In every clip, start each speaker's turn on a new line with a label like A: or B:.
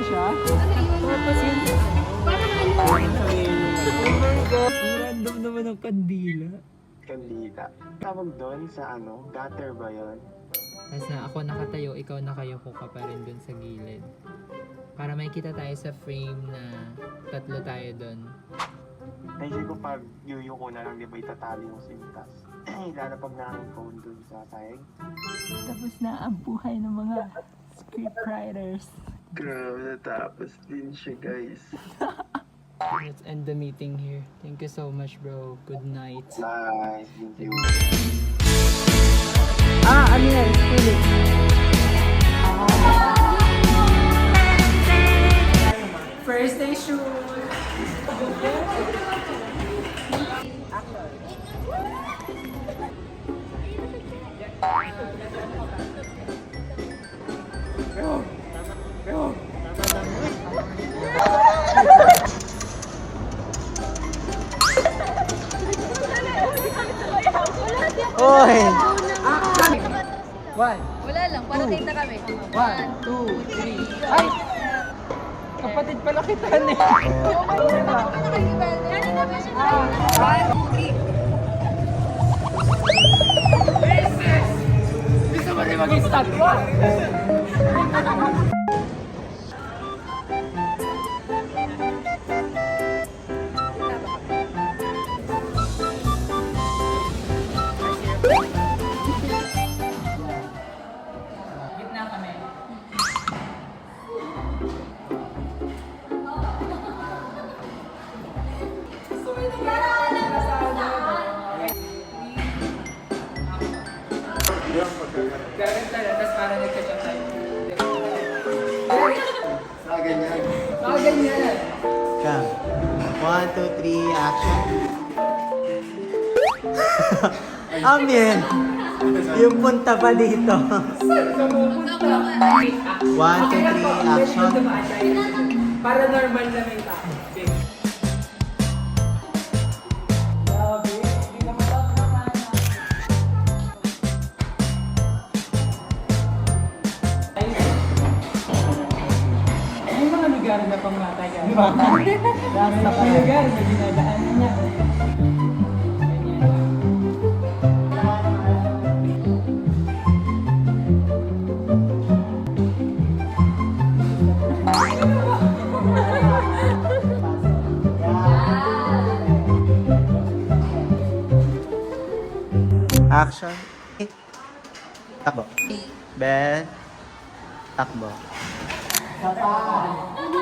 A: siya.
B: Ano yun?
A: Tapos yun sa ano.
B: Parang ano?
A: Oh my God. Ang random naman ng kandila.
C: Kandila. Tawag doon sa ano, gutter ba yun?
A: Tapos na ako nakatayo, ikaw nakayuko ka pa rin dun sa gilid. Para makita tayo sa frame na tatlo tayo dun.
C: Naisip ko pag yuyuko na lang, di ba itatali yung sintas. Lalapag na ang phone doon sa sahig.
A: Tapos na ang buhay ng mga scriptwriters.
C: Grabe, natapos din siya, guys.
A: Let's end the meeting here. Thank you so much, bro. Good night.
C: Bye. Thank you.
A: Ano yan? Philip. First day shoot. Oy! One,
B: Wala lang, para kita kami.
A: 1, 2, 3. Ay! Kapatid pala kita eh. Gusto mo rin mag-statwa? Gitna kami. Gaganda lang, tapos parang nagka-chat tayo.
C: Sa ganyan.
A: Ganyan.
D: Come. 1, 2, 3, action. Amin. Yung punta pa dito. 1, 2, 3, action.
A: Para normal na may tao. Okay. Grabe, hindi ka matapos. May mga lugar na pangmatayan. Di ba? Dami na mga lugar na dinadaanan niya. Ganyan lang.
D: Action. Takbo. Ben. Takbo.
A: I do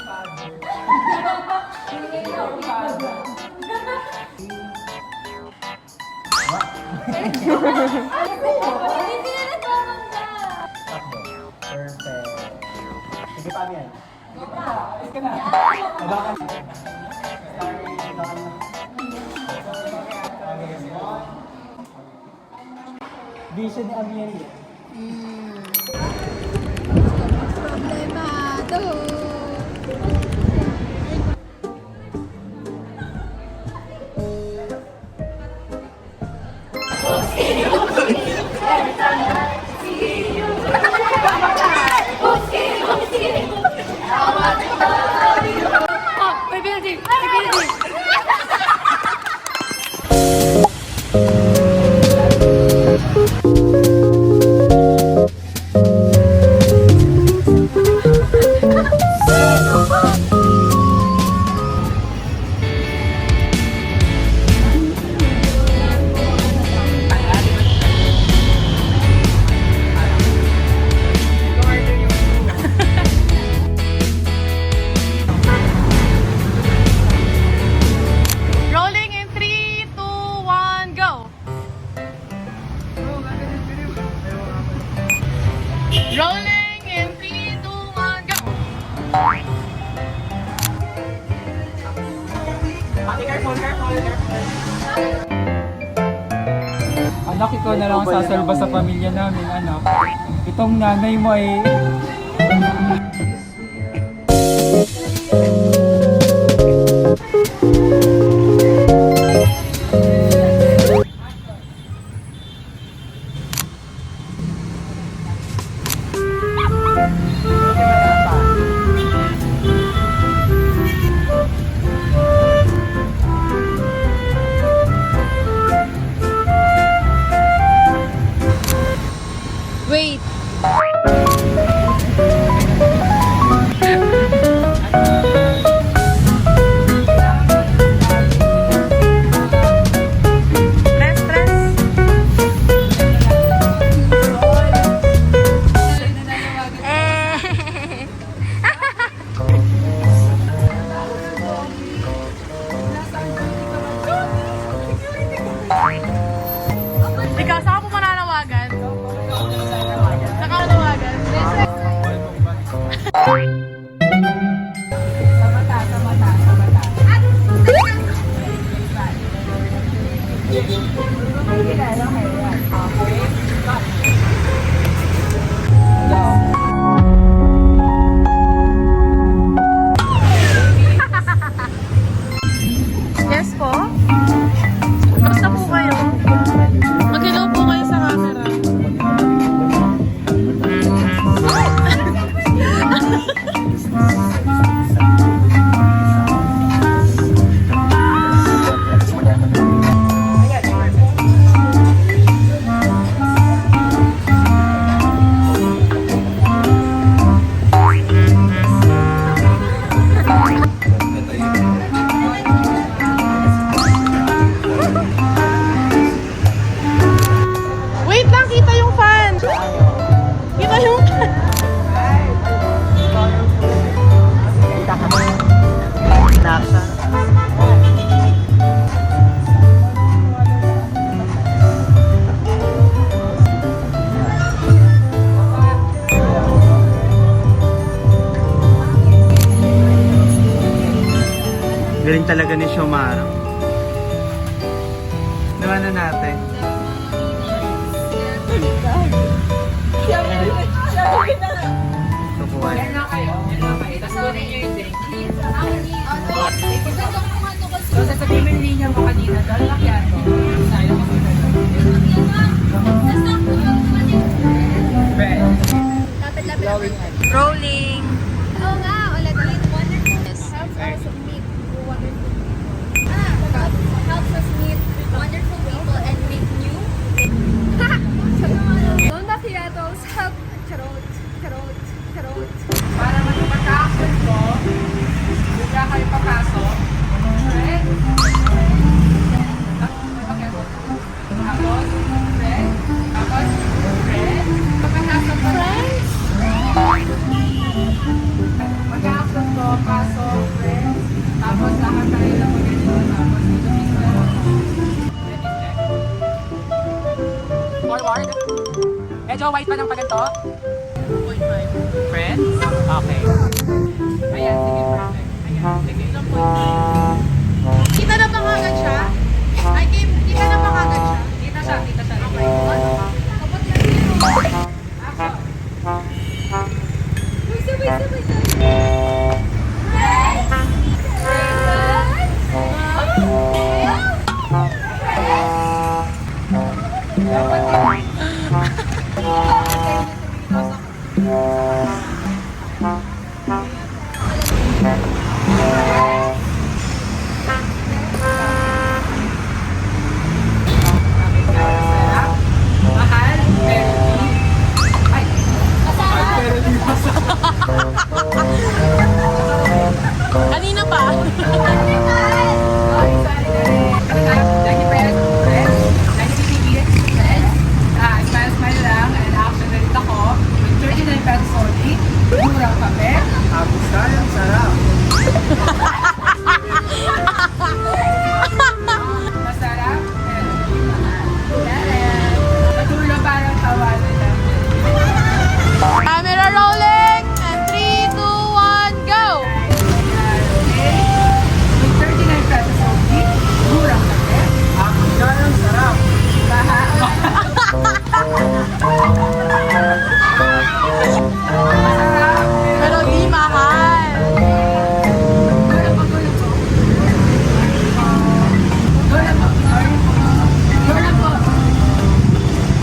A: father.
D: Takbo. Perfect. Sige pa yan.
A: Ayos ka na.
D: Abakan.
A: Vision ni Amelia.
B: Problemado. Oh, may building! May building! Rolling in 3, 2, 1, go! Rolling in 3, 2, 1, go!
A: Anak, ikaw na lang ang sasalba sa pamilya namin, anak. Itong nanay mo ay
D: Galing talaga ni Shomaro. Naman na natin. Tukuhan.
A: So, sasabihin mo yung linya mo kanina, dahil lakyan mo. Sayang ako na.
B: Rolling.
E: Oo nga, ulit-ulit. Wonderful. Helps us meet wonderful people. Helps us meet wonderful people and meet new. Don't macchiatos help. Charot, charot, charot.
A: Para magpagka-action ko, bigla kayo papasok. Right? Tapos, friend. Tapos, friend. Pagkakasok ko, friends. Pagkakasok ko, pasok, friends. Tapos, lahat tayo na mag-ito. Tapos, dito mismo. Forward. Medyo white pa ng paganto. 2.5. Friends? Okay. Ayan, sige, perfect. Ayan, sige, ilang point?
B: Kita na ba kagad siya? Ay, Kim, kita na ba kagad siya?
A: Kita siya, kita siya. Okay. Action. Mahal, pero di. Ay, mahal, pero di
B: Kanina pa.
A: Sorry, thank you, friends. Friends. Thank you, BBS. Friends. Smile lang. And action na rin ako. With 39 pesos only. Murang kape.
D: Abusayang sarap.
A: Masarap. Pero di mahal. Patulo parang tawanan lang.
B: Camera rolling. And 3, 2, 1, go!
A: Okay. With 39 pesos only. Murang kape.
D: Abusayang sarap.
A: Masarap.
B: Pero di mahal.
A: Gulang po. Gulang po. Sorry po. Gulang po.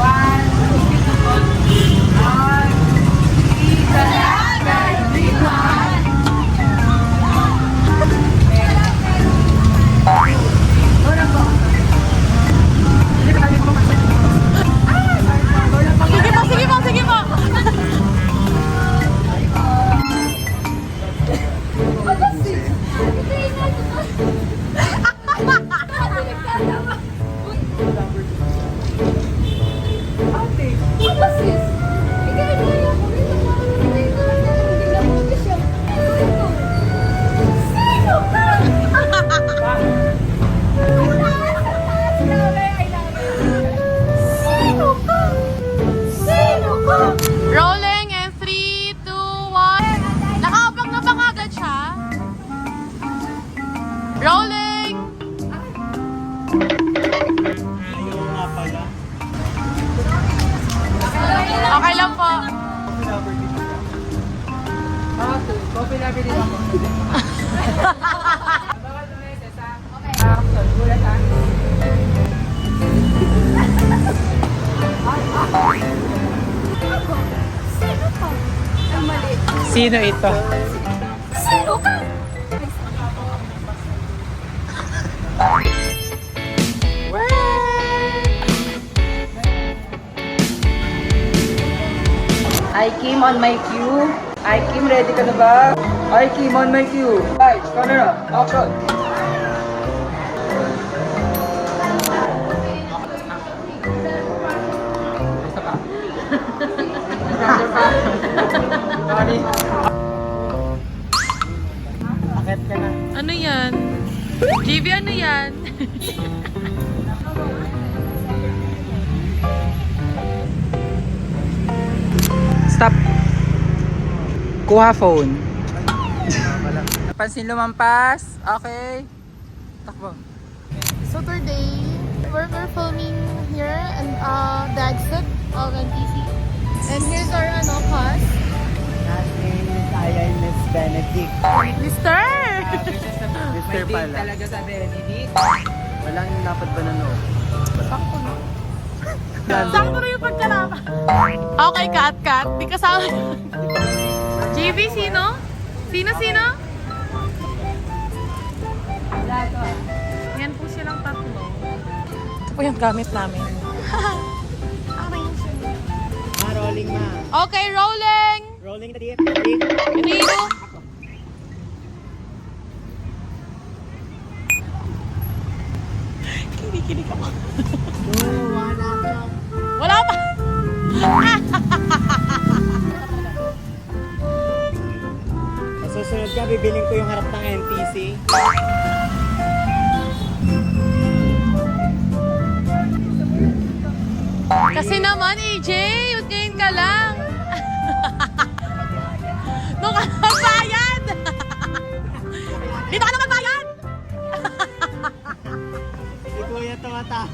A: 1, 2, 3, salamat. Gulang po. Hindi ba kami po kasi? Gulang po.
B: Sige po, sige po, sige po. Rolling and 3, 2, 1. Nakaabang na ba kagad siya? Rolling.
D: Ayaw nga pala.
B: Okay lang po.
A: Coffee lover din ako. Bawal na meses ha? Action. Gulat ha?
D: Sino ito?
E: Sino ka?
A: I came on my cue. I came, ready ka na ba? I came on my cue. Lights, camera, action. Isa pa. Sorry.
D: Akit ka na.
B: Ano yan? GB, ano yan?
F: Stop. Kuha phone. Napansin lumampas. Okay. Takbo.
B: So today, we're filming here and the exit of NTC. And here's our class.
D: Natin Miss Miss Benedict.
B: Mister!
F: Mister pala.
A: Talaga sa Benedict.
D: Walang dapat ba na no?
B: Sakto na yung pagkalama. Okay, cut. Di kasama. GB, sino? Sino? Yan po silang tatlo. Ito po yung gamit namin.
D: Rolling ma.
B: Okay, rolling!
D: Rolling na di.
B: Rino! Kinig ako. Wala pa!
D: Sa susunod ka, bibiling ko yung harap ng NTC.
B: Kasi naman, AJ, yun ngayon ka lang. Nung ka magbayad! Dito ka na magbayad!
D: Si Kuya tumata.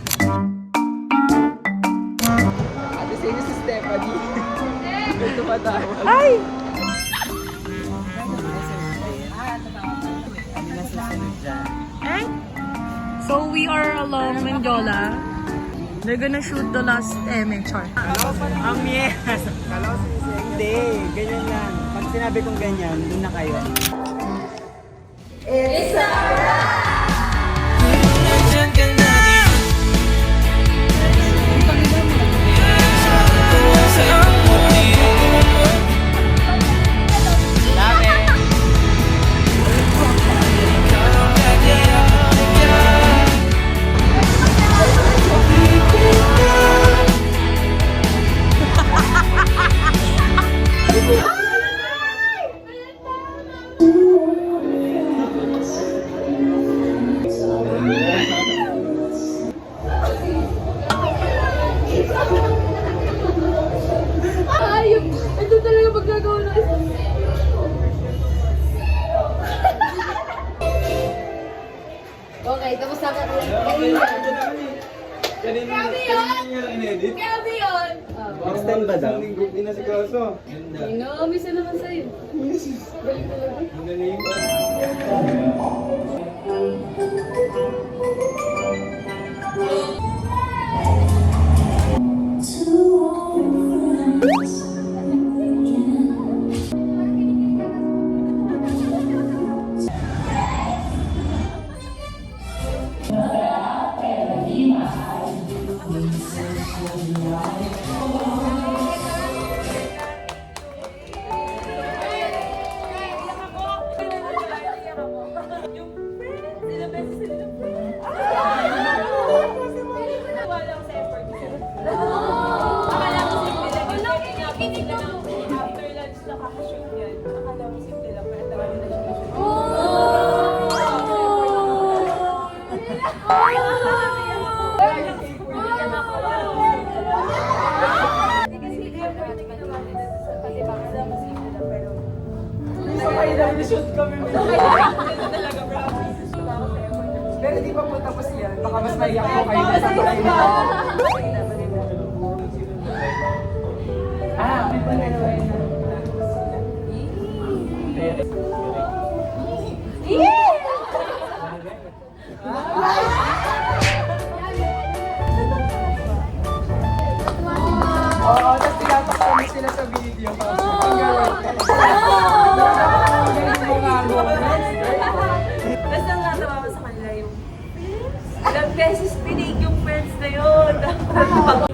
F: Ate, sino si Stephanie? Ito pa tayo.
B: Ay!
D: Kami na susunod dyan.
B: Eh? So we are along Mendiola. They're gonna shoot the last char.
D: Ang yes! Hindi, ganyan lang. Pag sinabi kong ganyan, doon na kayo.
E: Okay, tapos na ka. Grabe yun!
D: Next time ba daw?
E: Miss na naman sa'yo. Balik talaga.
A: Pero di pa po tapos yan. Baka mas maiyak po kayo sa tuloy. May panalawa yun. Oo, tapos tinatakbo mo sila sa video. Ang gawin.
G: Basta nga natawa sa kanila yung ilang beses pinig yung friends na yun. Pag